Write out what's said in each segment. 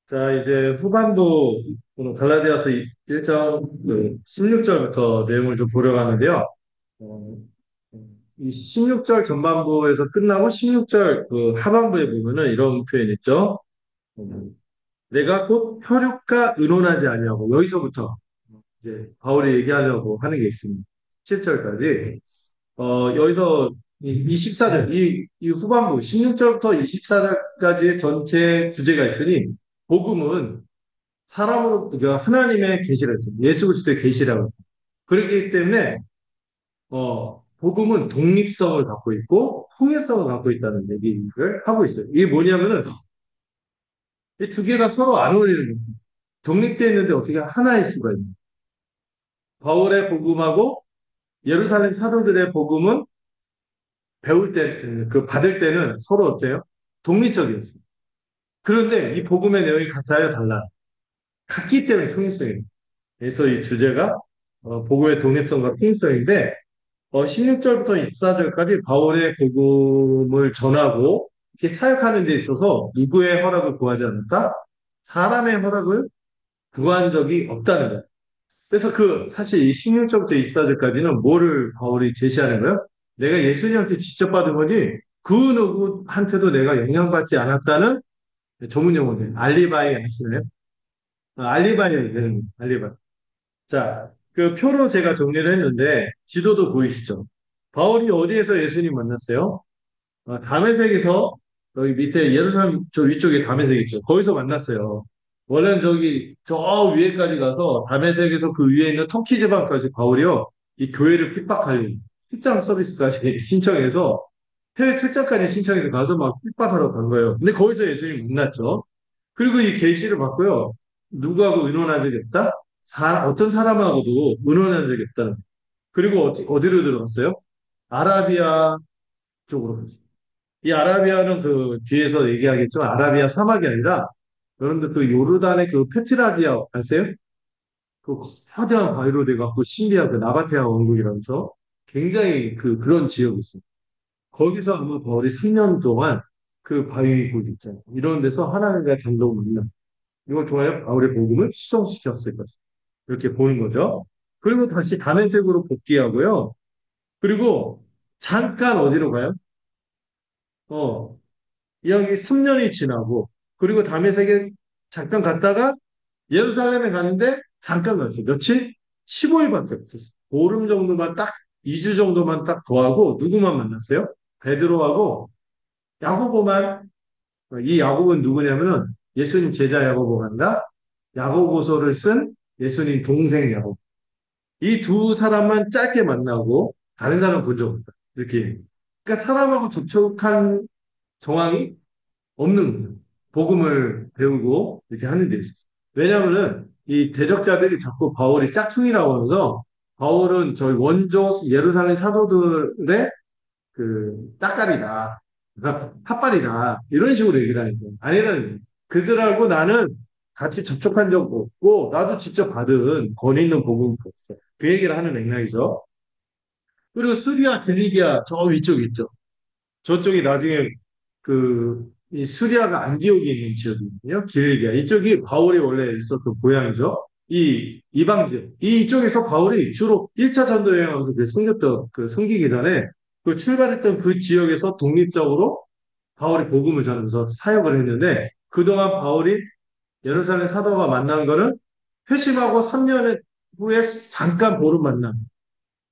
자, 이제 후반부 갈라디아서 1장 16절부터 내용을 좀 보려고 하는데요. 어, 이 16절 전반부에서 끝나고 16절 그 하반부에 보면은 이런 표현이 있죠. 어, 내가 곧 혈육과 의논하지 아니하고 여기서부터 이제 바울이 얘기하려고 하는 게 있습니다. 7절까지. 여기서 이 24절, 이 후반부 16절부터 24절까지의 전체 주제가 있으니 복음은 사람으로 그러니까 하나님의 계시라죠. 예수 그리스도의 계시라고. 그렇기 때문에 복음은 독립성을 갖고 있고 통일성을 갖고 있다는 얘기를 하고 있어요. 이게 뭐냐면은 이 두 개가 서로 안 어울리는 거예요. 독립되어 있는데 어떻게 하나일 수가 있는 거예요. 바울의 복음하고 예루살렘 사도들의 복음은 배울 때, 그 받을 때는 서로 어때요? 독립적이었어요. 그런데 이 복음의 내용이 같아요, 달라요? 같기 때문에 통일성이에요. 그래서 이 주제가 복음의 독립성과 통일성인데 16절부터 24절까지 바울의 복음을 전하고 이렇게 사역하는 데 있어서 누구의 허락을 구하지 않았다? 사람의 허락을 구한 적이 없다는 거예요. 그래서 사실 이 16절부터 24절까지는 뭐를 바울이 제시하는 거예요? 내가 예수님한테 직접 받은 거지 그 누구한테도 내가 영향받지 않았다는 전문 용어들. 알리바이 하시나요? 알리바이, 알리바이. 자, 그 표로 제가 정리를 했는데 지도도 보이시죠? 바울이 어디에서 예수님 만났어요? 다메섹에서 여기 밑에 예루살렘 저 위쪽에 다메섹 있죠. 거기서 만났어요. 원래는 저기 저 위에까지 가서 다메섹에서 그 위에 있는 터키 지방까지 바울이요. 이 교회를 핍박하려고 출장 서비스까지 신청해서 해외 출장까지 신청해서 가서 막 핍박하러 간 거예요. 근데 거기서 예수님 만났죠. 그리고 이 계시를 받고요. 누구하고 의논한 적이 없다? 어떤 사람하고도 의논한 적이 없다. 그리고 어디로 들어갔어요? 아라비아 쪽으로 갔어요. 이 아라비아는 그 뒤에서 얘기하겠죠. 아라비아 사막이 아니라 여러분들 그 요르단의 그 페트라지아 아세요? 그 화대한 바위로 돼갖고 신비한 그 나바테아 왕국이라면서 굉장히 그런 지역이 있어요. 거기서 아마 거의 3년 동안 그 바위굴 있잖아요. 이런 데서 하나님과 단독 만남. 이걸 통하여 바울의 복음을 수성시켰을 것이다. 이렇게 보는 거죠. 그리고 다시 다메섹으로 복귀하고요. 그리고 잠깐 어디로 가요? 어, 여기 3년이 지나고 그리고 다메섹에 잠깐 갔다가 예루살렘에 가는데 잠깐 갔어요. 며칠? 15일밖에 없었어요. 보름 정도만 딱 2주 정도만 딱 더하고 누구만 만났어요? 베드로하고 야고보만. 이 야고보는 누구냐면은 예수님 제자 야고보 간다. 야고보서를 쓴 예수님 동생 야고보. 이 두 사람만 짧게 만나고 다른 사람 본 적 없다. 이렇게. 그러니까 사람하고 접촉한 정황이 없는 거예요. 복음을 배우고 이렇게 하는 데 있었어요. 왜냐하면은 이 대적자들이 자꾸 바울이 짝퉁이라고 하면서 바울은 저희 원조 예루살렘 사도들의 따까리다. 핫발이다. 이런 식으로 얘기를 하니까. 아니라는 거예요. 그들하고 나는 같이 접촉한 적 없고 나도 직접 받은 권위 있는 복음이 없어. 그 얘기를 하는 맥락이죠. 그리고 수리아, 델리기아 저 위쪽 있죠. 저쪽이 나중에 이 수리아가 안디옥에 있는 지역이거든요. 길리기아. 이쪽이 바울이 원래 있었던 고향이죠. 이 이방 지역. 이쪽에서 바울이 주로 1차 전도 여행하면서 섬기기 전에 출발했던 그 지역에서 독립적으로 바울이 복음을 전하면서 사역을 했는데 그동안 바울이 예루살렘 사도가 만난 거는 회심하고 3년 후에 잠깐 보름 만남.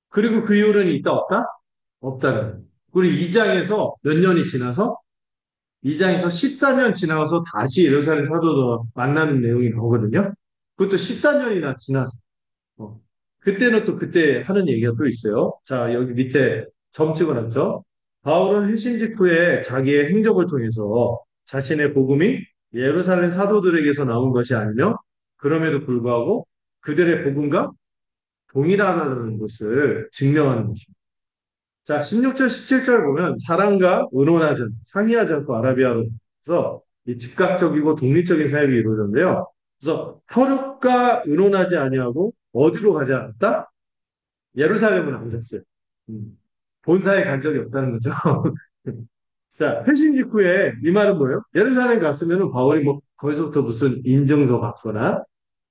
그리고 그 이후로는 있다 없다? 없다는 거예요. 그리고 2장에서 몇 년이 지나서 2장에서 14년 지나서 다시 예루살렘 사도도 만나는 내용이 나오거든요. 그것도 14년이나 지나서. 어. 그때는 또 그때 하는 얘기가 또 있어요. 자, 여기 밑에 점 찍어놨죠. 바울은 회심 직후에 자기의 행적을 통해서 자신의 복음이 예루살렘 사도들에게서 나온 것이 아니며 그럼에도 불구하고 그들의 복음과 동일하다는 것을 증명하는 것입니다. 자, 16절, 17절 보면 사람과 의논하지, 상의하지 않고 아라비아로서 이 즉각적이고 독립적인 사역이 이루어졌는데요. 그래서 혈육과 의논하지 아니하고 어디로 가지 않았다? 예루살렘을 안 갔어요. 음. 본사에 간 적이 없다는 거죠. 자, 회심 직후에 이 말은 뭐예요? 예루살렘 갔으면은 바울이 뭐 거기서부터 무슨 인증서 받거나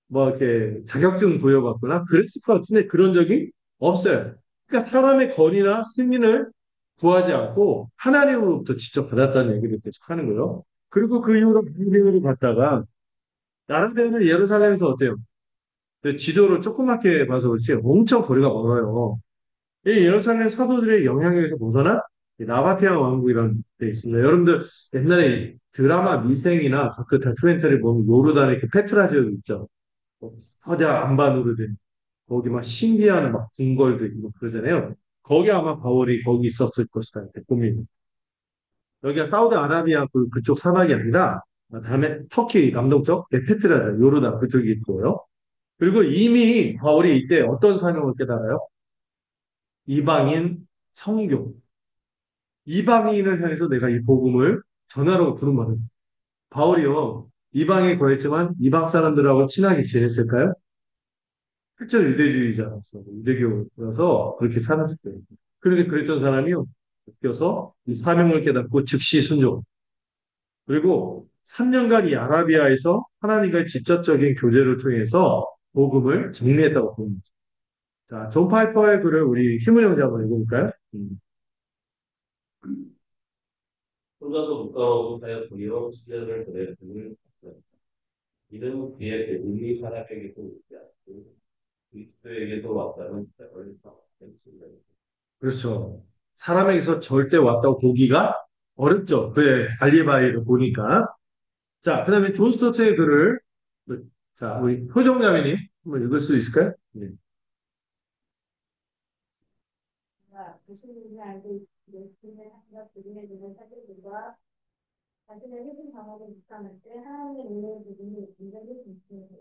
뭐 이렇게 자격증 부여받거나 그랬을 것 같은데 그런 적이 없어요. 그러니까 사람의 건의나 승인을 구하지 않고 하나님으로부터 직접 받았다는 얘기를 계속 하는 거예요. 그리고 그 이후로 바빌론으로 갔다가 나름대로는 예루살렘에서 어때요? 그 지도를 조그맣게 봐서 그렇지 엄청 거리가 멀어요. 이 예루살렘 사도들의 영향력에서 벗어나 이 나바테아 왕국이라는 데 있습니다. 여러분들 옛날에 드라마 미생이나 그 다큐멘터리 보면 요르단의 그 페트라지오 있죠. 서자 안반으로 된 거기 막 신비한 막 궁궐도 있고 그러잖아요. 거기 아마 바울이 거기 있었을 것이다. 이렇게 봅니다. 여기가 사우디아라비아 그쪽 사막이 아니라 다음에 터키 남동쪽 페트라지오 요르단 그쪽이 있고요. 그리고 이미 바울이 이때 어떤 사명을 깨달아요? 이방인 성교. 이방인을 향해서 내가 이 복음을 전하라고 부름받은 바울이요. 이방에 거했지만 이방 사람들하고 친하게 지냈을까요? 실제로 유대주의자로서 유대교라서 그렇게 살았을 거예요. 그렇게 그랬던 사람이요. 껴서 이 사명을 깨닫고 즉시 순종. 그리고 3년간 이 아라비아에서 하나님과의 직접적인 교제를 통해서 복음을 정리했다고 봅니다. 자, 존 파이퍼의 글을 우리 힘을 형제 한번 읽어볼까요? 혼자서 묵과하고 하여 도리어 수련을 보내 등을 받았다. 이는 그의 대국이 하나님에게도 오지 않고 그리스도에게도 왔다는 뜻을 말했습니다. 그렇죠. 사람에게서 절대 왔다고 보기가 어렵죠. 그의 알리바이를 보니까. 자, 그 다음에 존 스토트의 글을, 자, 우리 효정자매님 한번 읽을 수 있을까요? 네. 교수님이 알고 예수님의 하시가 그림에 있는 사실들과 자신의 회심 방법을 묵상할 때 하나님의 은혜의 부분이 굉장히 중요해요.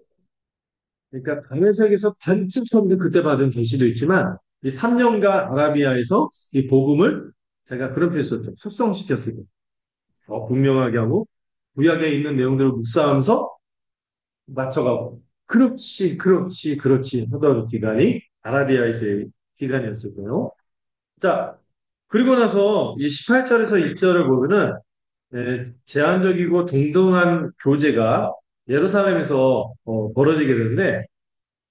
그러니까 당회색에서 반쯤 처음에 그때 받은 계시도 있지만 이 3년간 아라비아에서 이 복음을 제가 그런 표현 썼죠. 숙성시켰을 때. 더 분명하게 하고 구약에 있는 내용들을 묵상하면서 맞춰가고 그렇지, 그렇지, 그렇지 하던 기간이 아라비아에서의 기간이었을 거예요. 자, 그리고 나서 이 18절에서 20절을 보면은 제한적이고 동등한 교제가 예루살렘에서 벌어지게 되는데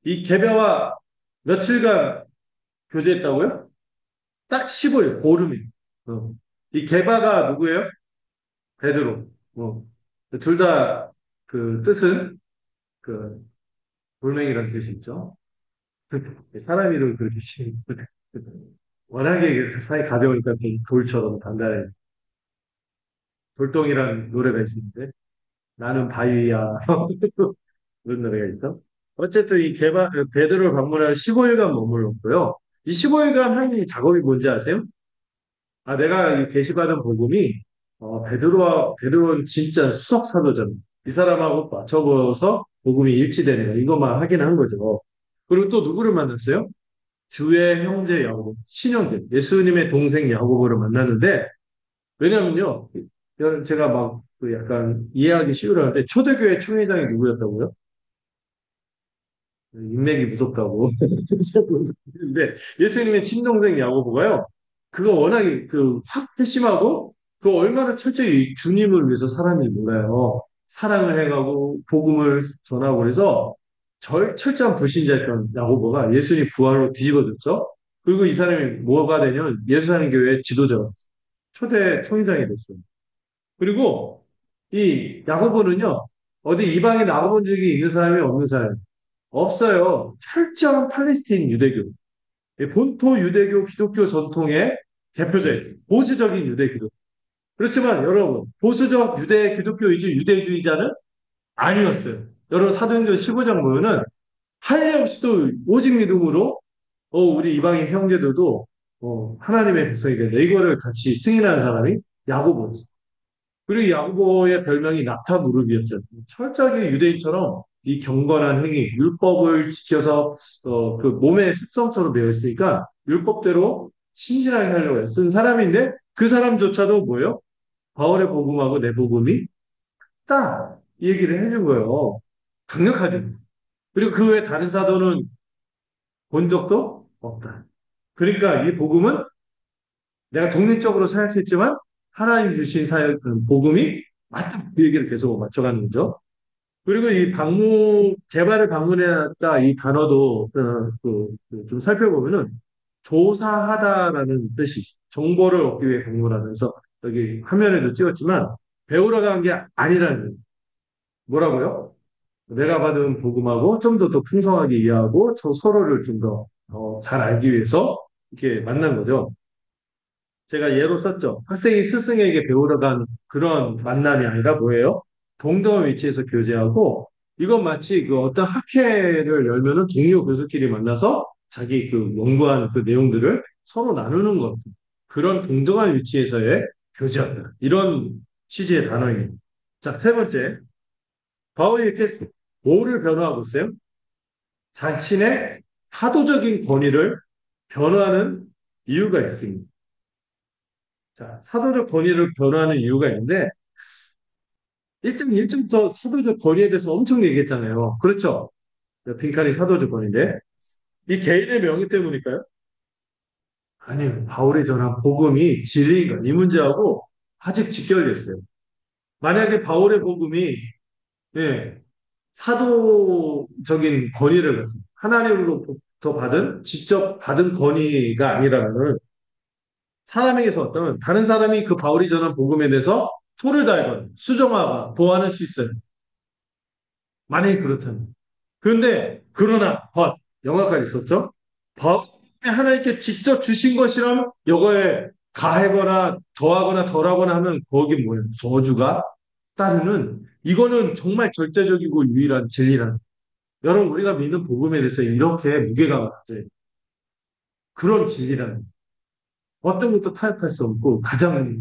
이 개벼와 며칠간 교제했다고요? 딱 15일, 보름이. 어. 이 게바가 누구예요? 베드로. 둘 다 그 뜻은 그 돌멩이라는 뜻이 있죠. 사람 이름 그렇게 지 워낙에 그 사이 가벼우니까 돌처럼 단단해. 돌덩이라는 노래가 있는데 나는 바위야. 그런 노래가 있어. 어쨌든 이 베드로를 방문한 15일간 머물렀고요. 이 15일간 한 작업이 뭔지 아세요? 아, 내가 이 게시받은 복음이 베드로는 진짜 수석 사도잖아. 이 사람하고 맞춰보어서 복음이 일치되는 거 이것만 확인한 거죠. 그리고 또 누구를 만났어요? 주의 형제 야고보, 친형제, 예수님의 동생 야고보를 만났는데 왜냐면요, 제가 막그 약간 이해하기 쉬우라는데 초대교회 총회장이 누구였다고요? 인맥이 무섭다고. 근데 예수님의 친동생 야고보가요. 그거 워낙에 확 회심하고 그 얼마나 철저히 주님을 위해서 사람이 몰라요. 사랑을 해가고 복음을 전하고 그래서 철저한 불신자였던 야고보가 예수님 부활로 뒤집어졌죠. 그리고 이 사람이 뭐가 되냐면 예수님 교회 지도자가 됐어요. 초대 총회장이 됐어요. 그리고 이 야고보는요. 어디 이방에 나가본 적이 있는 사람이 없는 사람. 없어요. 철저한 팔레스타인 유대교. 본토 유대교 기독교 전통의 대표자예요. 보수적인 유대교도. 그렇지만 여러분, 보수적 유대 기독교이지 유대주의자는 아니었어요. 여러분 사도행전 15장 보면은 할례 없이도 오직 믿음으로 우리 이방인 형제들도 하나님의 백성이 된다. 이거를 같이 승인한 사람이 야고보였어요. 그리고 야고보의 별명이 낙타무릎이었죠. 철저하게 유대인처럼 이 경건한 행위, 율법을 지켜서 그 몸의 습성처럼 되어 있으니까 율법대로 신실하게 하려고 쓴 사람인데 그 사람조차도 뭐예요? 바울의 복음하고 내 복음이 딱 이 얘기를 해준 거예요. 강력하죠. 그리고 그 외에 다른 사도는 본 적도 없다. 그러니까 이 복음은 내가 독립적으로 생각했지만 하나님 주신 사역, 그 복음이 맞다. 그 얘기를 계속 맞춰가는 거죠. 그리고 이 개발을 방문해놨다 이 단어도, 좀 살펴보면은, 조사하다라는 뜻이, 정보를 얻기 위해 방문하면서, 여기 화면에도 띄웠지만, 배우러 간 게 아니라는 거예요. 뭐라고요? 내가 받은 복음하고 좀 더 풍성하게 이해하고, 서로를 좀 더, 잘 알기 위해서, 이렇게 만난 거죠. 제가 예로 썼죠. 학생이 스승에게 배우러 간 그런 만남이 아니라 뭐예요? 동등한 위치에서 교제하고 이건 마치 그 어떤 학회를 열면은 동료 교수끼리 만나서 자기 그 연구한 그 내용들을 서로 나누는 것. 그런 동등한 위치에서의 교제한다. 이런 취지의 단어입니다. 자, 세 번째. 바울이 이렇게 뭐를 변호하고 있어요? 자신의 사도적인 권위를 변호하는 이유가 있습니다. 자, 사도적 권위를 변호하는 이유가 있는데, 1장 1절부터 사도적 권위에 대해서 엄청 얘기했잖아요. 그렇죠? 빈칸이 사도적 권위인데, 이 개인의 명예 때문일까요? 아니요. 바울이 전한 복음이 진리인가? 이 문제하고 아직 직결되어 있어요. 만약에 바울의 복음이, 예, 사도적인 권위를 가진, 하나님으로부터 받은, 직접 받은 권위가 아니라면, 사람에게서 어떤 다른 사람이 그 바울이 전한 복음에 대해서 토를 달거나 수정하거나 보완할 수 있어요. 만약에 그렇다면. 그런데 그러나 영어까지 썼죠. 바울이 하나님께 직접 주신 것이라면 이거에 가하거나 더하거나 덜하거나 하면 거기 뭐예요? 저주가 따르는 이거는 정말 절대적이고 유일한 진리라는. 여러분 우리가 믿는 복음에 대해서 이렇게 무게감을 가져요. 그런 진리라는. 어떤 것도 타협할 수 없고 가장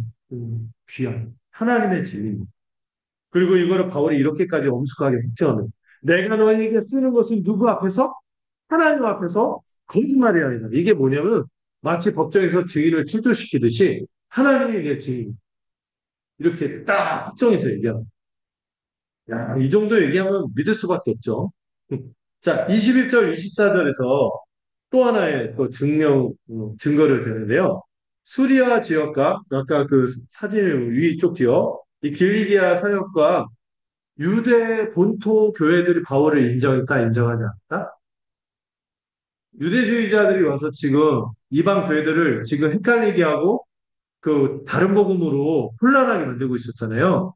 귀한 하나님의 진리입니다. 그리고 이거를 바울이 이렇게까지 엄숙하게 했죠. 내가 너에게 쓰는 것은 누구 앞에서? 하나님 앞에서 거짓말이 아니다. 이게 뭐냐면 마치 법정에서 증인을 출두시키듯이 하나님이 내 증인. 이렇게 딱 확정해서 얘기하는. 야, 이 정도 얘기하면 믿을 수밖에 없죠. 자, 21절, 24절에서 또 하나의 또 증거를 대는데요. 수리아 지역과 아까 그 사진 위쪽 지역, 이 길리기아 사역과 유대 본토 교회들이 바울을 인정했다, 인정하지 않았다? 유대주의자들이 와서 지금 이방 교회들을 지금 헷갈리게 하고 그 다른 복음으로 혼란하게 만들고 있었잖아요.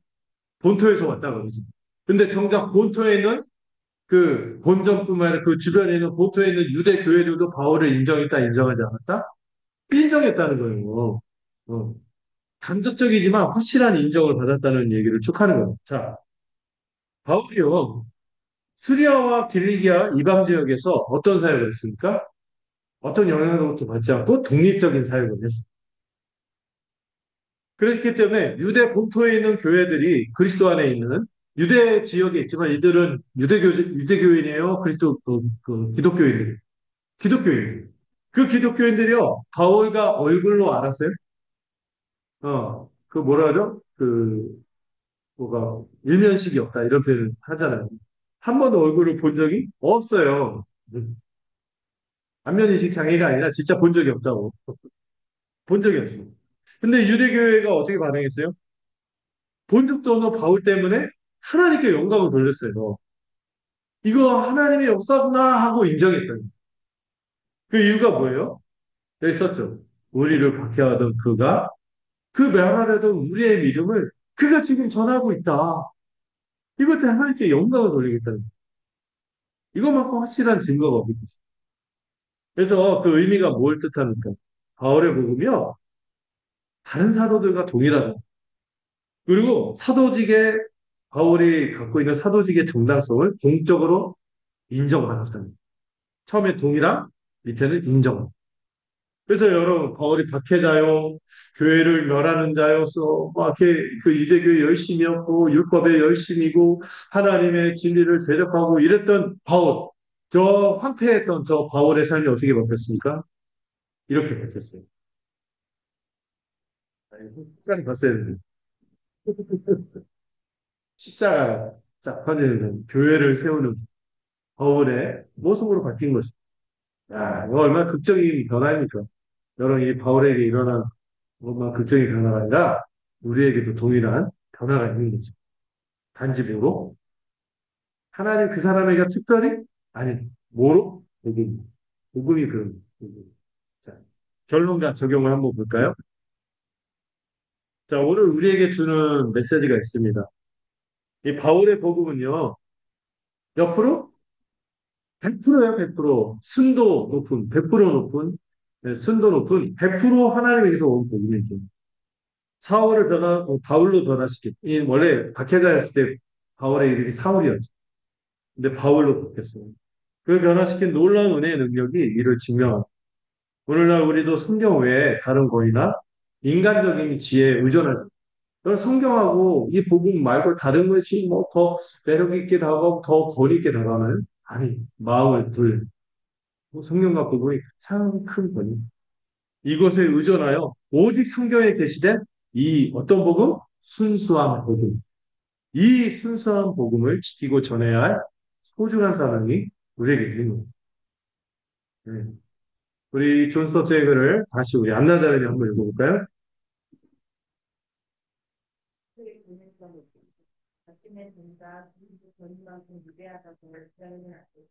본토에서 왔다 그러지. 근데 정작 본토에는 그 본점뿐만 아니라 그 주변에 있는 본토에 있는 유대 교회들도 바울을 인정했다, 인정하지 않았다? 인정했다는 거예요. 어. 간접적이지만 확실한 인정을 받았다는 얘기를 쭉 하는 거예요. 자, 바울이요. 수리아와 길리기아 이방 지역에서 어떤 사역을 했습니까? 어떤 영향으로부터 받지 않고 독립적인 사역을 했습니다. 그렇기 때문에 유대 본토에 있는 교회들이 그리스도 안에 있는 유대 지역에 있지만 이들은 유대교인이에요. 그리스도 기독교인들. 기독교인. 그 기독교인들이요. 바울과 얼굴로 알았어요. 그 뭐라 하죠? 뭐가 일면식이 없다 이런 표현을 하잖아요. 한 번도 얼굴을 본 적이 없어요. 안면인식 장애가 아니라 진짜 본 적이 없다고. 본 적이 없어요. 근데 유대교회가 어떻게 반응했어요? 본 적도 없는 바울 때문에 하나님께 영광을 돌렸어요. 이거 하나님의 역사구나 하고 인정했다. 그 이유가 뭐예요? 여기 썼죠. 우리를 박해하던 그가 그 멸하려던 우리의 믿음을 그가 지금 전하고 있다. 이것 때 하나님께 영광을 돌리겠다는 거예요. 이것만큼 확실한 증거가 없겠어요. 그래서 그 의미가 뭘 뜻합니까? 바울의 복음이요. 다른 사도들과 동일하다. 그리고 바울이 갖고 있는 사도직의 정당성을 공적으로 인정받았다는 거예요. 처음에 동일함, 밑에는 인정. 그래서 여러분, 바울이 박해자요, 교회를 멸하는 자여서, 막 이렇게 그 유대교에 열심이었고, 율법에 열심이고, 하나님의 진리를 대적하고 이랬던 바울, 저 황폐했던 저 바울의 삶이 어떻게 바뀌었습니까? 이렇게 바뀌었어요. 끝까지 봤어야 되는데. 십자가 쫙 펴지는 교회를 세우는 바울의 모습으로 바뀐 것입니다. 야, 이거 얼마나 극적인 변화입니까? 여러분, 이 바울에게 일어난 것만 극적인 변화가 아니라 우리에게도 동일한 변화가 있는 거죠. 단지 뭐로? 하나님 그 사람에게 특별히? 아니, 뭐로? 복음. 복음이 그런 거예요. 자, 결론과 적용을 한번 볼까요? 자, 오늘 우리에게 주는 메시지가 있습니다. 이 바울의 복음은요, 옆으로 100%예요, 100%. 순도 높은, 100% 높은, 네, 순도 높은 100% 하나님에게서 온 복음이죠. 사울을 바울로 변화시킨, 이 원래 박해자였을 때 바울의 이름이 사울이었죠. 근데 바울로 바뀌었어요. 그 변화시킨 놀라운 은혜의 능력이 이를 증명합니다. 오늘날 우리도 성경 외에 다른 거이나 인간적인 지혜에 의존하지. 그럼 성경하고 이 복음 말고 다른 것이 뭐 더 매력 있게 다가오고 더 거리 있게 다가오나요? 아니, 마음을 둘. 성경과 복음이 가장 큰 권위. 이것에 의존하여 오직 성경에 게시된 이 어떤 복음? 순수한 복음. 이 순수한 복음을 지키고 전해야 할 소중한 사람이 우리에게 있는 겁니다. 네. 우리 존 스톱 제이를 다시 우리 안나자를 한번 읽어볼까요? 그의 보냈던 자신의 존재가 그리스도 전만큼 위대하다고 표현을 하고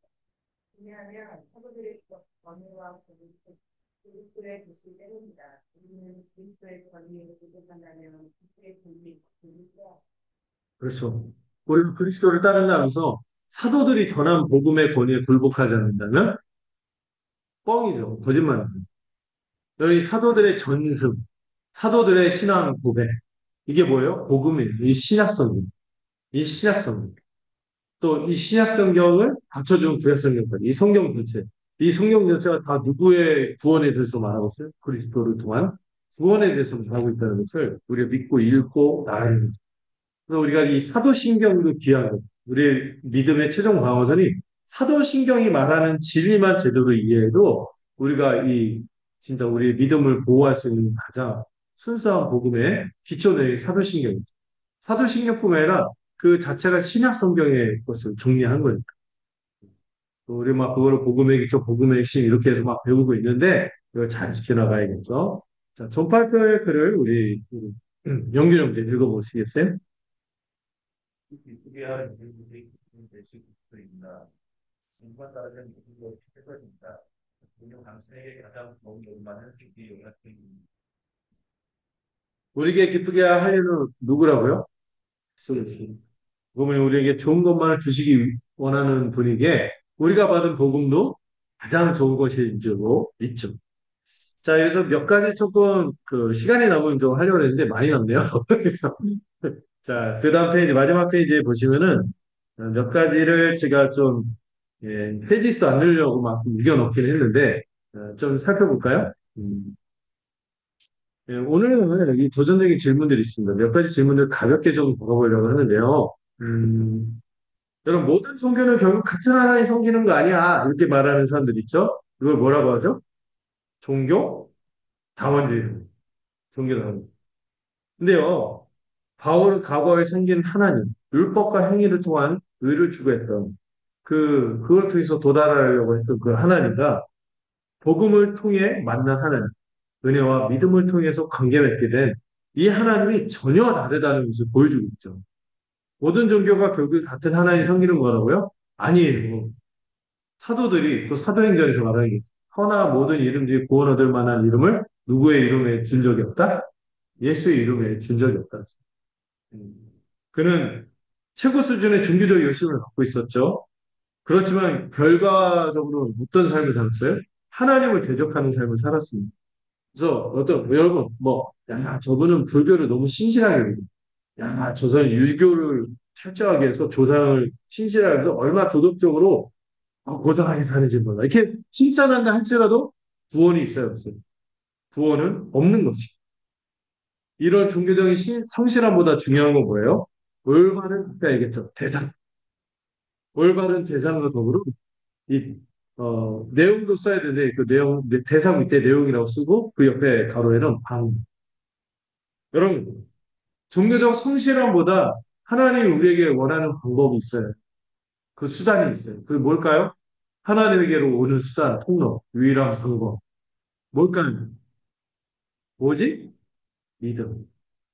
왜냐하면 사도들의 권위와 그리스도의 뜻이 때문이다. 우리는 그리스도의 권위에 부족한다면 그리스도의 권위, 그리스도 그렇죠. 우리가 그리스도를 따른다면서 사도들이 전한 복음의 권위에 굴복하지 않는다면 뻥이죠. 거짓말입니다. 여기 사도들의 전승, 사도들의 신앙 고백. 이게 뭐예요? 복음이에요. 이 신약성경. 이 신약성경. 또 이 신약성경을 받쳐준 구약성경까지. 이 성경 전체. 이 성경 전체가 다 누구의 구원에 대해서 말하고 있어요? 그리스도를 통한 구원에 대해서 말하고 있다는 것을 우리가 믿고 읽고 나가야 됩니다. 그래서 우리가 이 사도신경도 귀하고 우리의 믿음의 최종 방어선이 사도신경이 말하는 진리만 제대로 이해해도 우리가 이 진짜 우리의 믿음을 보호할 수 있는 가장 순수한 복음의 기초는 사도신경이죠. 사도신경뿐만 아니라 그 자체가 신약 성경의 것을 정리한 거니까. 우리 막 그거를 복음의 기초, 복음의 핵심 이렇게 해서 막 배우고 있는데 이걸 잘 지켜나가야겠죠. 자, 존팔표의 글을 우리 영균 형제 읽어보시겠어요? 이쁘게 하는 일들이 되실 수 있나. 인과 다른 모든 것이 최선입니다. 분명 당신에게 가장 좋은 것만은 깊이 용납됩니다. 우리에게 기쁘게 하려는 누구라고요? 예수. 그러면 우리에게 좋은 것만을 주시기 원하는 분에게 우리가 받은 복음도 가장 좋은 것인 줄로 믿죠. 자, 그래서 몇 가지 조금 그 시간이 남으면 좀 하려고 했는데 많이 남네요. 그래서 자, 그 다음 페이지, 마지막 페이지에 보시면은 몇 가지를 제가 좀 페이지 수 안 늘려고 막 이겨놓긴 했는데 좀 살펴볼까요? 오늘은 여기 도전적인 질문들이 있습니다. 몇 가지 질문을 가볍게 좀 물어보려고 하는데요. 음, 여러분, 모든 종교는 결국 같은 하나님 섬기는 거 아니야. 이렇게 말하는 사람들 있죠? 이걸 뭐라고 하죠? 종교 다원주의. 종교 다원주의. 근데요, 바울은 과거에 생긴 하나님, 율법과 행위를 통한 의를 추구했던 그걸 통해서 도달하려고 했던 그 하나님과 복음을 통해 만난 하나님, 은혜와 믿음을 통해서 관계 맺게 된 이 하나님이 전혀 다르다는 것을 보여주고 있죠. 모든 종교가 결국 같은 하나님 섬기는 거라고요? 아니에요. 사도들이 또 사도행전에서 말하는 게 허나 모든 이름들이 구원 얻을 만한 이름을 누구의 이름에 준 적이 없다? 예수의 이름에 준 적이 없다. 음. 그는 최고 수준의 종교적 열심을 갖고 있었죠. 그렇지만 결과적으로 어떤 삶을 살았어요? 하나님을 대적하는 삶을 살았습니다. 그래서 여러분 야, 저분은 불교를 너무 신실하게 믿어. 야, 저 사람 유교를 철저하게 해서 조상을 신실하게 해서 얼마 도덕적으로 고상하게 사는지 몰라. 이렇게 칭찬한다 할지라도 구원이 있어요, 없어요? 구원은 없는 것이. 이런 종교적인 성실함보다 중요한 건 뭐예요? 올바른, 아까 얘기했죠. 대상. 올바른 대상과 더불어 이, 내용도 써야 되는데 그 대상 밑에 내용이라고 쓰고 그 옆에 가로에는 방. 여러분, 종교적 성실함보다 하나님이 우리에게 원하는 방법이 있어요. 그 수단이 있어요. 그게 뭘까요? 하나님에게로 오는 수단, 통로, 유일한 방법. 뭘까요? 뭐지? 믿음.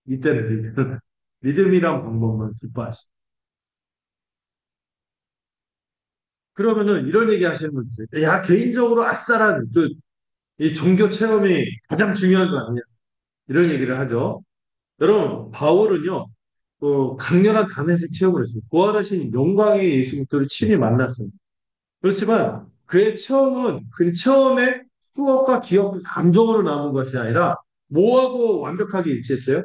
이때는 믿음. 믿음이란 방법만 기뻐하시. 그러면은 이런 얘기 하시는 분 있어요. 야, 개인적으로 아싸란 이 종교 체험이 가장 중요한 거 아니냐. 이런 얘기를 하죠. 여러분, 바울은요, 강렬한 담에색 체험을 했어요. 부활하신 영광의 예수 그리스도를 친히 만났습니다. 그렇지만 그의 체험은 그 체험의 추억과 기억, 감정으로 남은 것이 아니라 뭐하고 완벽하게 일치했어요?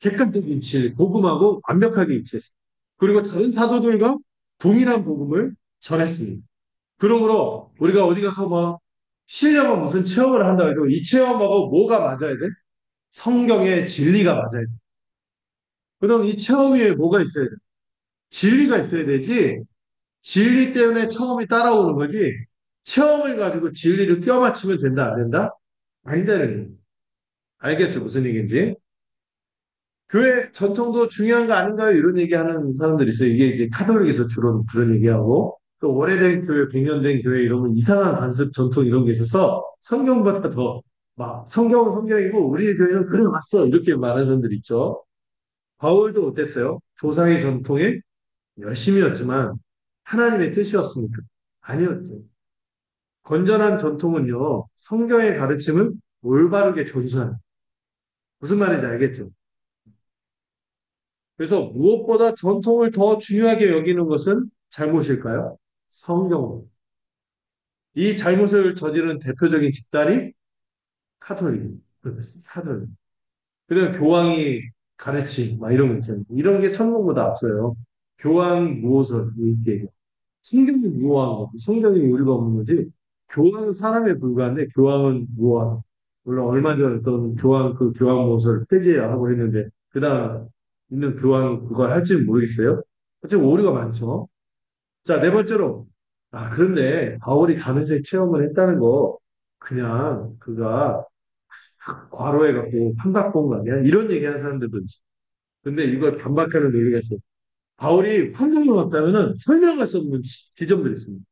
객관적인 진리, 복음하고 완벽하게 일치했어요. 그리고 다른 사도들과 동일한 복음을 전했습니다. 그러므로 우리가 어디 가서 뭐 신령한 무슨 체험을 한다 해도 이 체험하고 뭐가 맞아야 돼? 성경의 진리가 맞아야 돼. 그럼 이 체험 위에 뭐가 있어야 돼? 진리가 있어야 되지. 진리 때문에 처음이 따라오는 거지. 체험을 가지고 진리를 껴 맞추면 된다, 안 된다? 아니다는 거예요. 알겠죠? 무슨 얘기인지. 교회 전통도 중요한 거 아닌가요? 이런 얘기하는 사람들이 있어요. 이게 이제 카톨릭에서 주로 그런 얘기하고, 또 오래된 교회, 100년 된 교회 이러면 이상한 관습 전통 이런 게 있어서 성경보다 더 막 성경은 성경이고 우리 교회는 그래 왔어 이렇게 말하는 사람들 있죠. 바울도 어땠어요? 조상의 전통에 열심이었지만 하나님의 뜻이었습니까? 아니었죠. 건전한 전통은요, 성경의 가르침을 올바르게 전수하는. 무슨 말인지 알겠죠? 그래서 무엇보다 전통을 더 중요하게 여기는 것은 잘못일까요? 성경. 이 잘못을 저지른 대표적인 집단이 카톨릭. 카톨릭. 그다음 교황이 가르침, 막 이런 거 있잖아요. 이런 게 성경보다 앞서요. 교황 무엇을 이렇게 성경이 무호한 거지. 성경이 우리가 없는 거지. 교황은 사람에 불과한데 교황은 무호한. 물론 얼마 전에 어떤 교황 모습을 폐지하고 했는데 그다음 있는 교황이 그걸 할지는 모르겠어요. 어쨌든 오류가 많죠. 자, 네 번째로 그런데 바울이 담에색 체험을 했다는 거 그냥 그가 과로해갖고 환각 본 거 아니야? 이런 얘기하는 사람들도 있어. 근데 이걸 반박하는 논리가 있어요. 바울이 환상을 봤다면은 설명할 수 없는 지점들이 있습니다.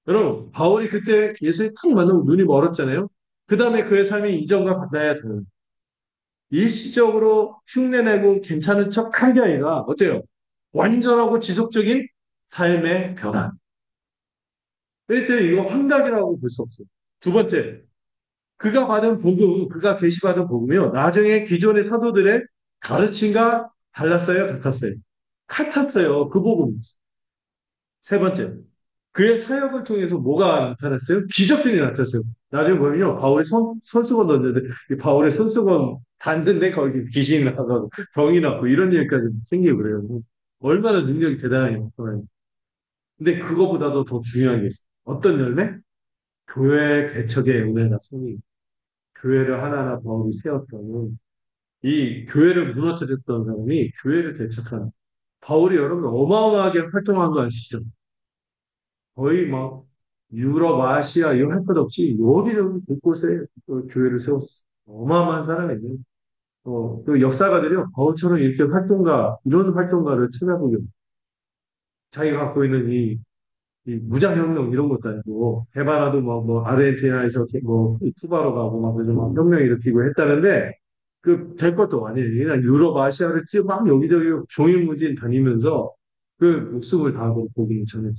여러분, 바울이 그때 예수에 탁 만나고 눈이 멀었잖아요. 그 다음에 그의 삶이 이전과 같아야 되는. 일시적으로 흉내내고 괜찮은 척 한 게 아니라, 어때요? 완전하고 지속적인 삶의 변화. 그럴 때 이거 환각이라고 볼 수 없어요. 두 번째, 그가 계시받은 복음이요. 나중에 기존의 사도들의 가르침과 달랐어요? 같았어요? 같았어요. 그 복음. 세 번째, 그의 사역을 통해서 뭐가 나타났어요? 기적들이 나타났어요. 나중에 보면요, 바울이 손수건 던졌는데, 이 바울의 손수건 닿는데 거기 귀신이 나서 병이 났고 이런 일까지 생기고 그래요. 얼마나 능력이 대단하게 나타나는지. 근데 그거보다도 더 중요한 게 있어요. 어떤 열매? 교회 개척의 은혜가 생기. 교회를 하나하나 바울이 세웠던 이 교회를 무너뜨렸던 사람이 교회를 개척한 바울이 여러분 어마어마하게 활동한 거 아시죠? 거의 막 유럽, 아시아 이거 할 것 없이 여기저기 곳곳에 교회를 세웠어. 어마어마한 사람이에요. 그 역사가들이요, 바울처럼 이렇게 이런 활동가를 찾아보게 자기가 갖고 있는 이 무장혁명 이런 것도 아니고, 개바라도 아르헨티나에서 쿠바로 가고 막 그래서 막 혁명 일으키고 했다는데, 될 것도 아니에요. 그냥 유럽, 아시아를 쭉 막 여기저기 종일무진 다니면서 그 목숨을 다하고 거기 전해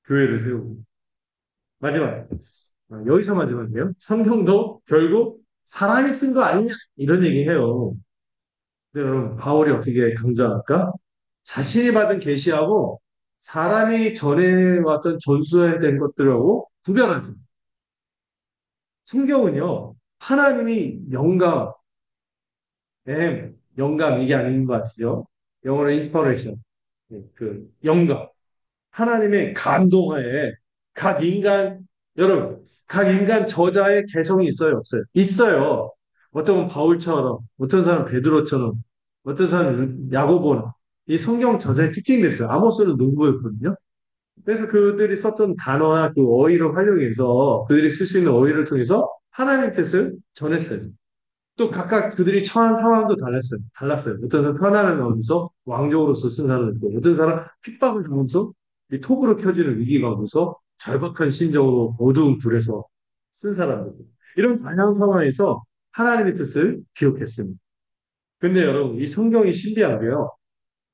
교회를 세우고. 마지막. 여기서 마지막이에요. 성경도 결국 사람이 쓴 거 아니냐? 이런 얘기 해요. 근데 여러분, 바울이 어떻게 강조할까? 자신이 받은 계시하고 사람이 전해왔던 전수된 것들하고 구별하죠. 성경은요, 하나님이 영감, 이게 아닌 거 아시죠? 영어로 인스퍼레이션, 영감. 하나님의 감동하에 각 인간, 여러분, 각 인간 저자의 개성이 있어요, 없어요? 있어요. 어떤 분 바울처럼, 어떤 사람 베드로처럼, 어떤 사람 야고보나. 이 성경 저자의 특징들이 있어요. 아모스는 농부였거든요. 그래서 그들이 썼던 단어나 그 어휘를 활용해서 그들이 쓸 수 있는 어휘를 통해서 하나님 뜻을 전했어요. 또 각각 그들이 처한 상황도 달랐어요. 어떤 사람 편안한 마음에서 왕족으로서 쓴 사람도 있고, 어떤 사람 핍박을 당하면서 이 톱으로 켜지는 위기가 오면서 절박한 심정으로 어두운 불에서 쓴 사람들. 이런 다양한 상황에서 하나님의 뜻을 기억했습니다. 근데 여러분, 이 성경이 신비한 게요.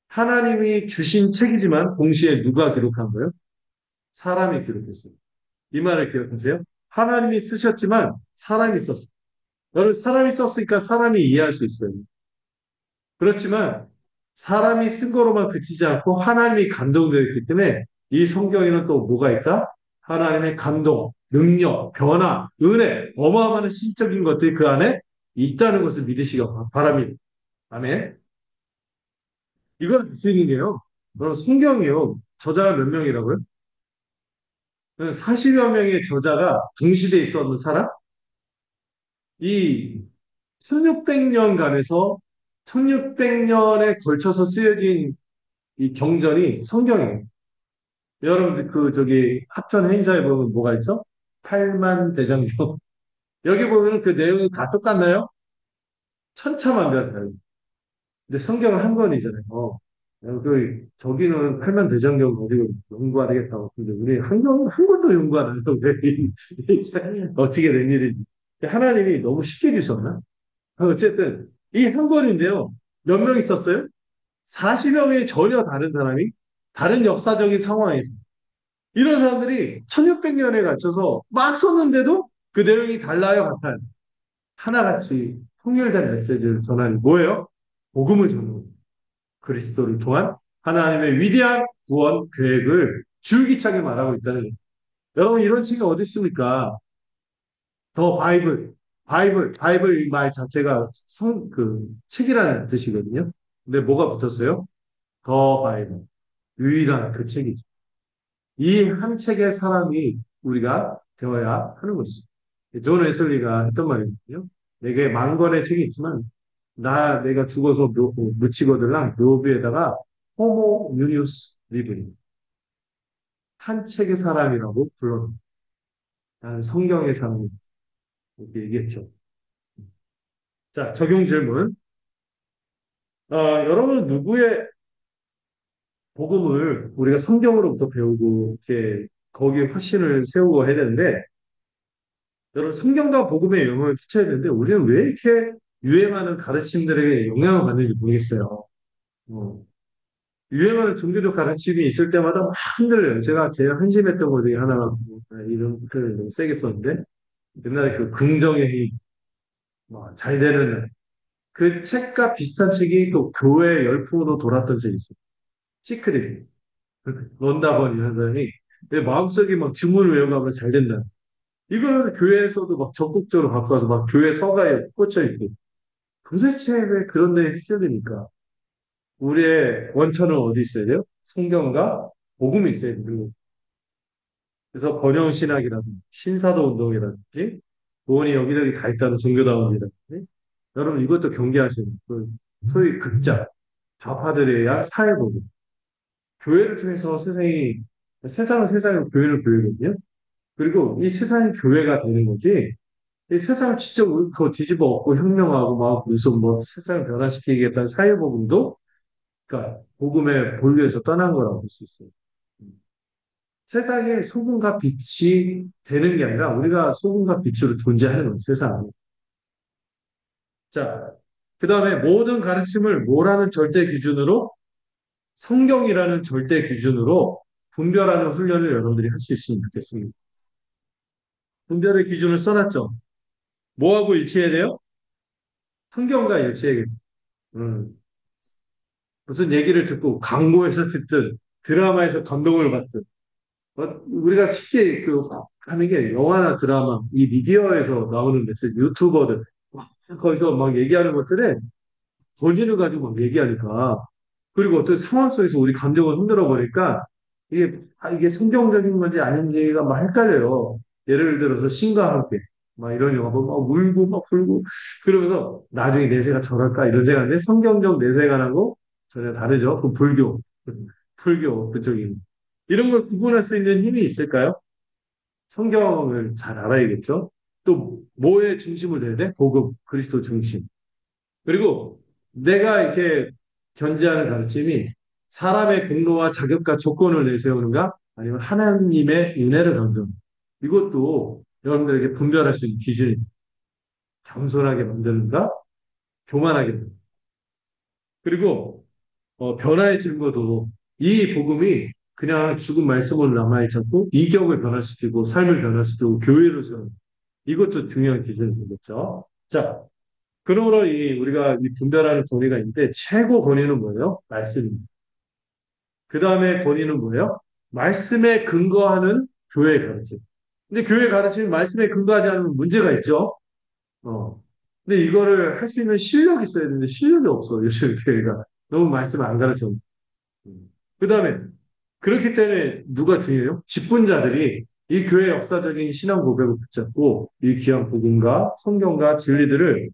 하나님이 주신 책이지만 동시에 누가 기록한 거예요? 사람이 기록했어요. 이 말을 기억하세요. 하나님이 쓰셨지만 사람이 썼어요. 여러분, 사람이 썼으니까 사람이 이해할 수 있어요. 그렇지만 사람이 쓴 거로만 그치지 않고 하나님이 감동되어 있기 때문에 이 성경에는 또 뭐가 있다? 하나님의 감동, 능력, 변화, 은혜, 어마어마한 신적인 것들이 그 안에 있다는 것을 믿으시기 바랍니다. 아멘. 이건 알수 있는 게요. 여러분, 성경이요. 저자가 몇 명이라고요? 40여 명의 저자가 동시대에 있었는 사람? 이 1600년간에서 1600년에 걸쳐서 쓰여진 이 경전이 성경이에요. 여러분들 저기 합천 행사에 보면 뭐가 있죠? 8만 대장경. 여기 보면 그 내용이 다 똑같나요? 천차만별 다르 근데 성경은 한 권이잖아요. 저기는 8만 대장경 가지고 연구하겠다고. 근데 우리 한 권도 연구 안 하는데 어떻게 된 일인지. 하나님이 너무 쉽게 주셨나? 어쨌든 이 한 권인데요. 몇 명 있었어요? 40여 명이 전혀 다른 사람이 다른 역사적인 상황에서 이런 사람들이 1600년에 갖춰서 막 썼는데도 그 내용이 달라요, 같아요. 하나같이 통일된 메시지를 전하는 뭐예요? 복음을 전하는 거예요. 그리스도를 통한 하나님의 위대한 구원 계획을 줄기차게 말하고 있다는 거예요. 여러분 이런 책이 어디 있습니까? 더 바이블 이 말 자체가 책이라는 뜻이거든요. 근데 뭐가 붙었어요? 더 바이블. 유일한 그 책이죠. 이 한 책의 사람이 우리가 되어야 하는 것이죠. 존 웨슬리가 했던 말이거든요. 내게 만 권의 책이 있지만 내가 죽어서 묻히거들랑 묘비에다가 호모 유니우스 리브리 한 책의 사람이라고 불러요. 나는 성경의 사람이 이렇게 얘기했죠. 자, 적용 질문. 여러분 누구의 복음을 우리가 성경으로부터 배우고 이렇게 거기에 확신을 세우고 해야 되는데 여러분 성경과 복음에 영향을 끼쳐야 되는데 우리는 왜 이렇게 유행하는 가르침들에게 영향을 받는지 모르겠어요. 어, 유행하는 종교적 가르침이 있을 때마다 막 흔들려요. 제가 제일 한심했던 것 중에 하나가 이런 표현을 너무 세게 썼는데 옛날에 그 긍정의 힘, 잘 되는 날. 그 책과 비슷한 책이 또 교회 열풍으로 돌았던 적이 있어요. 시크릿. 런다번이라는 사람이 내 마음속에 막 주문을 외워가면 잘 된다. 이걸 교회에서도 막 적극적으로 바꿔서 막 교회 서가에 꽂혀 있고 도대체 왜 그런 데에 휘둘리니까 우리의 원천은 어디 있어야 돼요? 성경과 복음이 있어야 돼요. 그래서 번영신학이라든지 신사도 운동이라든지 교원이 여기저기 다 있다는 종교다원이라든지 여러분 이것도 경계하시는 소위 극자 좌파들에야 사회복음 교회를 통해서 세상은 세상의 교회를 교회거든요. 그리고 이 세상이 교회가 되는 거지 이 세상을 직접 그거 뒤집어 엎고 혁명하고 막 무슨 뭐 세상을 변화시키겠다는 사회복음도 그러니까 복음의 본류에서 떠난 거라고 볼 수 있어요. 세상에 소금과 빛이 되는 게 아니라 우리가 소금과 빛으로 존재하는 거예요, 세상에. 자, 그 다음에 모든 가르침을 뭐라는 절대 기준으로 성경이라는 절대 기준으로 분별하는 훈련을 여러분들이 할 수 있으면 좋겠습니다. 분별의 기준을 써놨죠. 뭐하고 일치해야 돼요? 성경과 일치해야겠죠. 음. 무슨 얘기를 듣고 광고에서 듣든 드라마에서 감동을 받든 우리가 쉽게 하는 게 영화나 드라마 이 미디어에서 나오는 메시지 유튜버들 거기서 막 얘기하는 것들에 본인을 가지고 막 얘기하니까 그리고 어떤 상황 속에서 우리 감정을 흔들어 버리니까 이게 성경적인 건지 아닌지가 막 헷갈려요. 예를 들어서 신과 함께 막 이런 영화 보면 막 울고 막 울고 그러면서 나중에 내세가 저럴까 이런 생각인데 성경적 내세관하고 전혀 다르죠. 그 불교 그쪽이 이런 걸 구분할 수 있는 힘이 있을까요? 성경을 잘 알아야겠죠. 또 뭐에 중심을 둬야 돼? 복음, 그리스도 중심. 그리고 내가 이렇게 견지하는 가르침이 사람의 공로와 자격과 조건을 내세우는가? 아니면 하나님의 은혜를 얻는 이것도 여러분들에게 분별할 수 있는 기준이 겸손하게 만드는가? 교만하게 만드는가? 그리고 변화의 증거도 이 복음이 그냥 죽은 말씀으로 남아있지 않고 인격을 변화시키고 삶을 변화시키고 교회를 세우는 이것도 중요한 기준이 되겠죠. 자, 그러므로 우리가 이 분별하는 권위가 있는데 최고 권위는 뭐예요? 말씀입니다. 그 다음에 권위는 뭐예요? 말씀에 근거하는 교회의 가르침. 근데 교회 가르침이 말씀에 근거하지 않으면 문제가 있죠. 어. 근데 이거를 할 수 있는 실력이 있어야 되는데 실력이 없어. 요즘 교회가. 너무 말씀을 안 가르쳐. 그 다음에 그렇기 때문에 누가 중요해요? 직분자들이 이 교회 역사적인 신앙 고백을 붙잡고 이 귀한 복음과 성경과 진리들을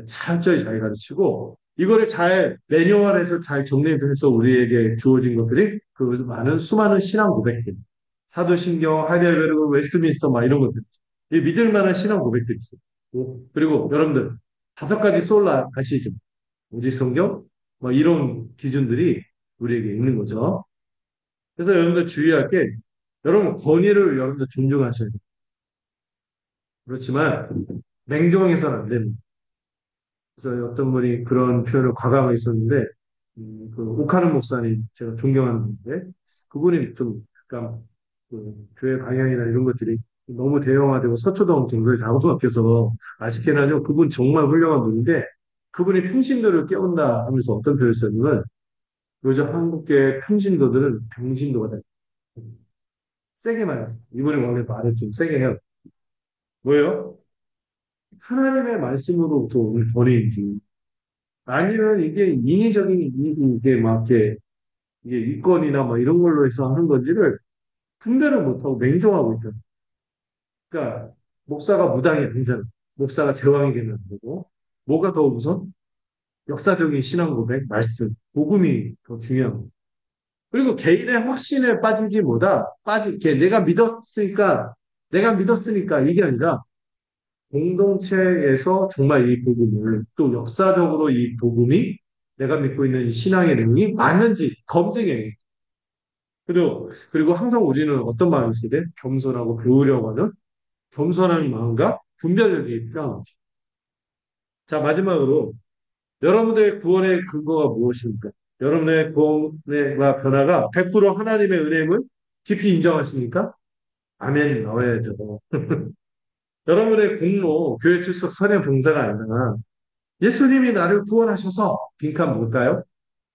철저히 잘 가르치고 이거를 잘 매뉴얼해서 잘 정리해서 우리에게 주어진 것들이 그 많은 수많은 신앙 고백들 사도신경, 하이델베르그, 웨스트민스터 막 이런 것들 이 믿을 만한 신앙 고백들이 있어요. 그리고 여러분들 5가지 솔라 아시죠? 오직 성경 뭐 이런 기준들이 우리에게 있는 거죠. 그래서 여러분들 주의할 게 여러분 권위를 여러분들 존중하셔야 돼요. 그렇지만 맹종해서는 안 됩니다. 그래서 어떤 분이 그런 표현을 과감하게 있었는데 그 옥하는 목사님 제가 존경하는 분인데 그분이 좀 약간 그 교회 방향이나 이런 것들이 너무 대형화되고 서초동 정도에 잡아먹혀서 아쉽긴 하죠. 그분 정말 훌륭한 분인데 그분이 평신도를 깨운다 하면서 어떤 표현을 썼냐면 요즘 한국계 평신도들은 병신도가 돼. 세게 말했어. 이번에 원래 말을 좀 세게 해요. 뭐예요? 하나님의 말씀으로부터 오는 권위인지, 아니면 이게 인위적인, 이게 막, 이게 이권이나 뭐 이런 걸로 해서 하는 건지를 분별을 못하고 맹종하고 있다. 그러니까, 목사가 무당이 아니잖아. 목사가 제왕이 되면 안 되고, 뭐가 더 우선? 역사적인 신앙 고백, 말씀, 복음이 더 중요한 거예요. 그리고 개인의 확신에 빠지지 못하, 빠지게, 내가 믿었으니까 이게 아니라, 공동체에서 정말 이 복음을 또 역사적으로 이 복음이 내가 믿고 있는 신앙의 내용이 맞는지 검증해. 그리고 항상 우리는 어떤 마음이 있어야 돼? 겸손하고 배우려고 하는 겸손한 마음과 분별력이 필요한 거죠. 자, 마지막으로 여러분들의 구원의 근거가 무엇입니까? 여러분의 구원과 변화가 100% 하나님의 은혜임을 깊이 인정하십니까? 아멘 나와야죠. 여러분의 공로, 교회 출석 선의 봉사가 아니라 예수님이 나를 구원하셔서 빈칸 뭘까요?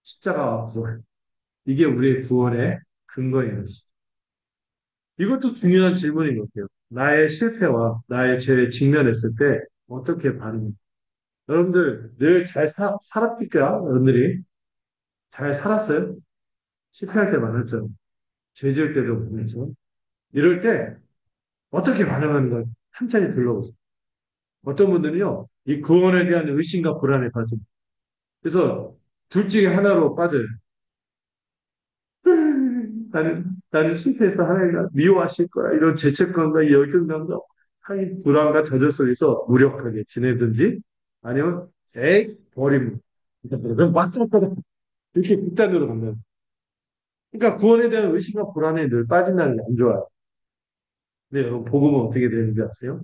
십자가와 구원. 이게 우리의 구원의 근거예요. 이것도 중요한 질문인 것 같아요. 나의 실패와 나의 죄에 직면했을 때 어떻게 반응? 여러분들 늘 잘 살았을까? 여러분들이 잘 살았어요? 실패할 때 많았죠. 죄 지을 때도 많았죠. 이럴 때 어떻게 반응하는 걸 한참히 둘러보세요. 어떤 분들은요, 이 구원에 대한 의심과 불안에 빠집니다. 그래서 둘 중에 하나로 빠져요. 나는 실패해서 하나님가 미워하실 거야. 이런 죄책감과 열등감과 하나님 불안과 좌절 속에서 무력하게 지내든지 아니면 에이 버리면 그럼 왔을 거다. 이렇게 극단으로 가면 그러니까 구원에 대한 의심과 불안에 늘 빠진다는 게 안 좋아요. 근데 여러분 복음은 어떻게 되는지 아세요?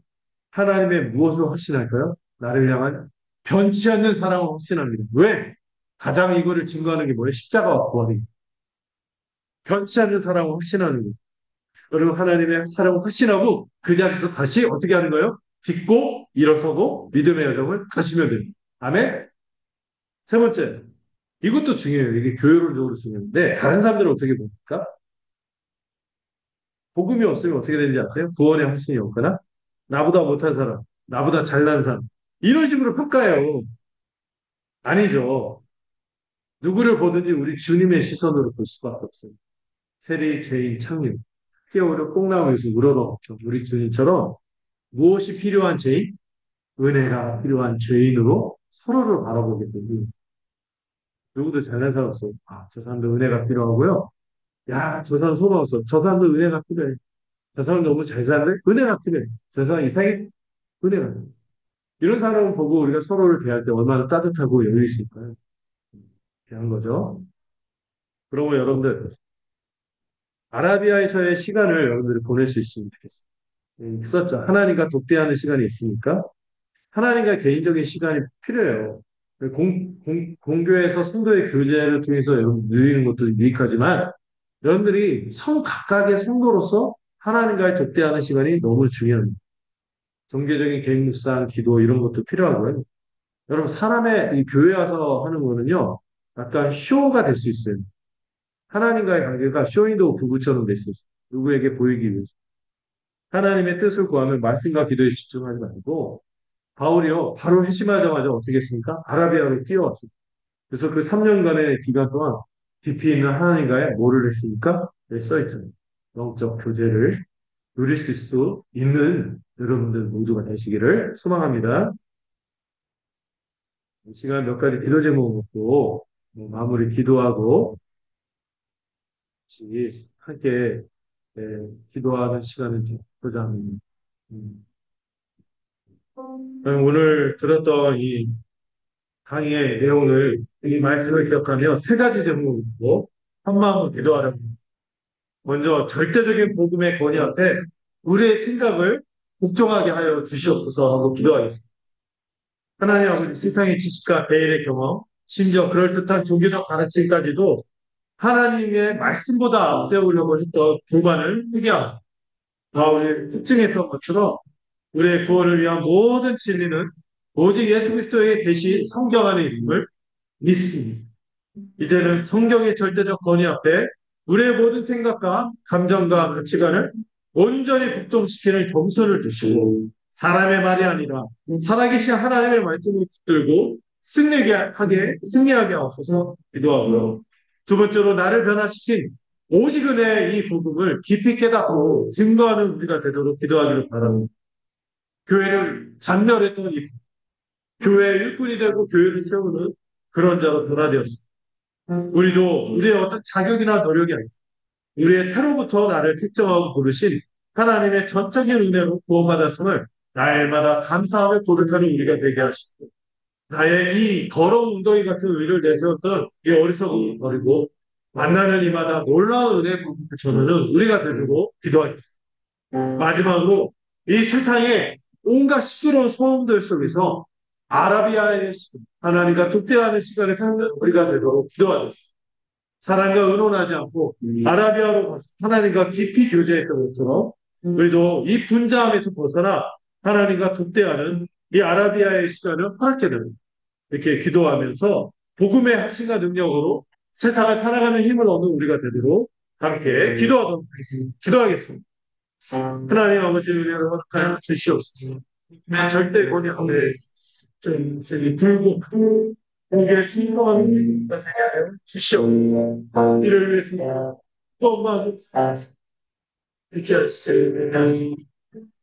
하나님의 무엇을 확신할까요? 나를 향한 변치 않는 사랑을 확신합니다. 왜? 가장 이거를 증거하는 게 뭐예요? 십자가와 구원이 변치 않는 사랑을 확신하는 거예요. 여러분 하나님의 사랑을 확신하고 그 자리에서 다시 어떻게 하는 거예요? 딛고 일어서고 믿음의 여정을 가시면 됩니다. 아멘. 세 번째, 이것도 중요해요. 이게 교회론적으로 중요한데 다른 사람들은 어떻게 봅니까? 복음이 없으면 어떻게 되는지 아세요? 구원의 확신이 없거나 나보다 못한 사람, 나보다 잘난 사람 이런 식으로 평가해요. 아니죠. 누구를 보든지 우리 주님의 시선으로 볼 수밖에 없어요. 세리, 죄인, 창림. 크게 오히려 뽕나무에서 우러러먹죠. 우리 주님처럼 무엇이 필요한 죄인? 은혜가 필요한 죄인으로 서로를 바라보게 되니 누구도 잘난 사람 없어. 아, 저 사람도 은혜가 필요하고요. 야, 저 사람 소망 없어. 저 사람도 은혜가 필요해. 저 사람 너무 잘 사는데 은혜가 필요해. 저 사람 이상해. 은혜가 필요해. 이런 사람을 보고 우리가 서로를 대할 때 얼마나 따뜻하고 여유 있을까요? 그런 거죠. 그러면 여러분들 아라비아에서의 시간을 여러분들이 보낼 수 있으면 좋겠어요. 있었죠. 하나님과 독대하는 시간이 있으니까 하나님과 개인적인 시간이 필요해요. 공교에서 성도의 교제를 통해서 여러분 누리는 것도 유익하지만 여러분들이 각각의 성도로서 하나님과의 독대하는 시간이 너무 중요합니다. 종교적인 개인 묵상, 기도 이런 것도 필요하고요. 여러분 사람의 이 교회 와서 하는 거는요, 약간 쇼가 될 수 있어요. 하나님과의 관계가 쇼윈도우 부부처럼 될 수 있어요. 누구에게 보이기 위해서. 하나님의 뜻을 구하면 말씀과 기도에 집중하지 말고 바울이요 바로 회심하자마자 어떻게 했습니까? 아라비아로 뛰어왔습니다. 그래서 그 3년간의 기간 동안 깊이 있는 하나님과의 뭐를 했습니까? 여기 써있잖아요. 영적 교제를 누릴 수 있는 여러분들 모두가 되시기를 소망합니다. 이 시간 몇 가지 기도 제목 놓고 마무리 기도하고 같이 함께 기도하는 시간을 주고자 합니다. 음. 오늘 들었던 이 강의의 내용을 이 말씀을 기억하며 세 가지 제목을 놓고 한 마음으로 기도하라고. 먼저 절대적인 복음의 권위 앞에 우리의 생각을 복종하게 하여 주시옵소서 하고 기도하겠습니다. 하나님 아버지 세상의 지식과 배일의 경험, 심지어 그럴듯한 종교적 가르침까지도 하나님의 말씀보다 앞세우려고 했던 교만을 회개하고 바울이 특징했던 것처럼 우리의 구원을 위한 모든 진리는 오직 예수 그리스도의 계신 성경 안에 있음을 믿습니다. 이제는 성경의 절대적 권위 앞에 우리의 모든 생각과 감정과 가치관을 온전히 복종시키는 겸손을 주시고 사람의 말이 아니라 살아계신 하나님의 말씀을 붙들고 승리하게 하옵소서 기도하고요. 두 번째로 나를 변화시킨 오직 은혜의 이 복음을 깊이 깨닫고 증거하는 우리가 되도록 기도하기를 바랍니다. 교회를 잔멸했던 이 교회의 일꾼이 되고 교회를 세우는 그런 자로 변화되었습니다. 우리도 우리의 어떤 자격이나 노력이 아니라 우리의 태로부터 나를 특정하고 부르신 하나님의 전적인 은혜로 구원받았음을 날마다 감사하며 고백하는 우리가 되게 하시고 나의 이 더러운 웅덩이 같은 의를 내세웠던 이 어리석음을 버리고 만나는 이마다 놀라운 은혜의 복음을 전하는 우리가 되도록 기도하겠습니다. 마지막으로 이 세상의 온갖 시끄러운 소음들 속에서 아라비아의 하나님과 독대하는 시간을 갖는 우리가 되도록 기도하겠습니다. 사랑과 의논하지 않고 아라비아로 가서 하나님과 깊이 교제했던 것처럼 우리도 이 분자함에서 벗어나 하나님과 독대하는 이 아라비아의 시간을 허락해 됩니다. 이렇게 기도하면서 복음의 확신과 능력으로 세상을 살아가는 힘을 얻는 우리가 되도록 함께 기도하도록 하겠습니다. 기도하겠습니다. 하나님 아버지 은혜를 허락하여 주시옵소서. 절대 권위 앞에 불고 목에 순종하는 우리가 되게 하여 주시옵소서. 이를 위해서 또한 이렇게 하시옵소서.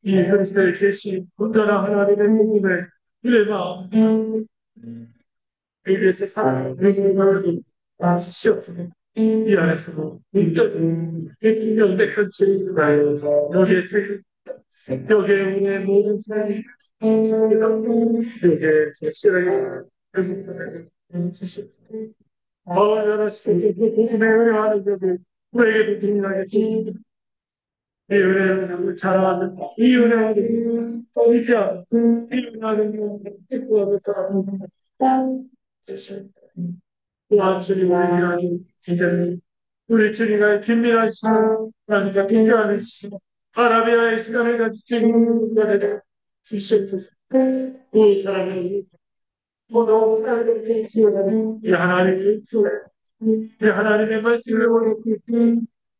이 현실에 계신 온전한 하나님의 복음에 우리의 마음 이 위해서 사랑을 주시옵소서. 이 안에서 명백한 죄를 여기에서 여기에 우리의 모든 삶이 여기에 제시를 주시옵소서. 얼마나 싶은데 그 복음의 은혜하는 것을 우리에게도 빛나게 주시옵소서. 이 은혜를 자라는 이 은혜를 이제 이 은혜를 찍고 살아갑니다. 또한 주님을 위하여 이제는 우리 주님과의 긴밀한 시간, 하나님과 동교하는 시간, 아라비아의 시간을 가지시는 우리가 되도록 주시옵소서. 그 사랑을 너무 하나님께 지원하는 이 하나님의 소리, 이 하나님의 말씀을 원하고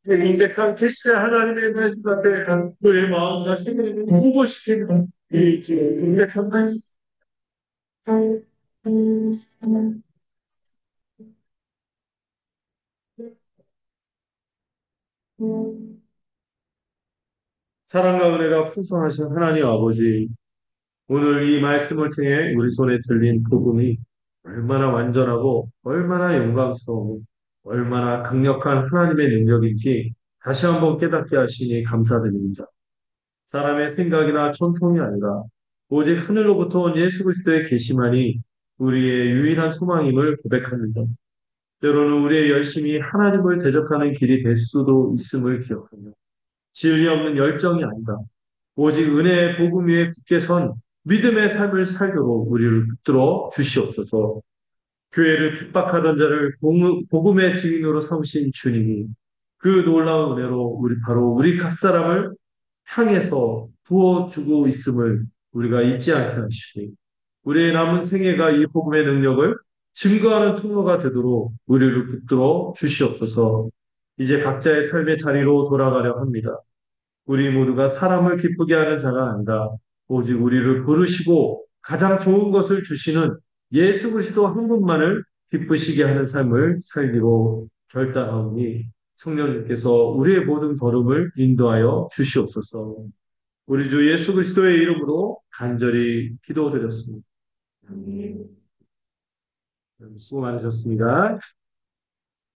명백한 계시의 하나님의 말씀 앞에 우리의 마음과 생각을 후보시키는 이 지금 명백한 말씀. 사랑과 은혜가 풍성하신 하나님 아버지, 오늘 이 말씀을 통해 우리 손에 들린 복음이 얼마나 완전하고 얼마나 영광스러워 얼마나 강력한 하나님의 능력인지 다시 한번 깨닫게 하시니 감사드립니다. 사람의 생각이나 천통이 아니라 오직 하늘로부터 온 예수 그리스도의 계시만이 우리의 유일한 소망임을 고백합니다. 때로는 우리의 열심이 하나님을 대적하는 길이 될 수도 있음을 기억하며 진리 없는 열정이 아니다. 오직 은혜의 복음 위에 굳게 선 믿음의 삶을 살도록 우리를 붙들어 주시옵소서. 교회를 핍박하던 자를 복음의 증인으로 삼으신 주님이 그 놀라운 은혜로 바로 우리 각 사람을 향해서 부어주고 있음을 우리가 잊지 않게 하시니 우리의 남은 생애가 이 복음의 능력을 증거하는 통로가 되도록 우리를 붙들어 주시옵소서. 이제 각자의 삶의 자리로 돌아가려 합니다. 우리 모두가 사람을 기쁘게 하는 자가 아니라 오직 우리를 부르시고 가장 좋은 것을 주시는 예수 그리스도 한 분만을 기쁘시게 하는 삶을 살기로 결단하오니 성령님께서 우리의 모든 걸음을 인도하여 주시옵소서. 우리 주 예수 그리스도의 이름으로 간절히 기도드렸습니다. 수고 많으셨습니다.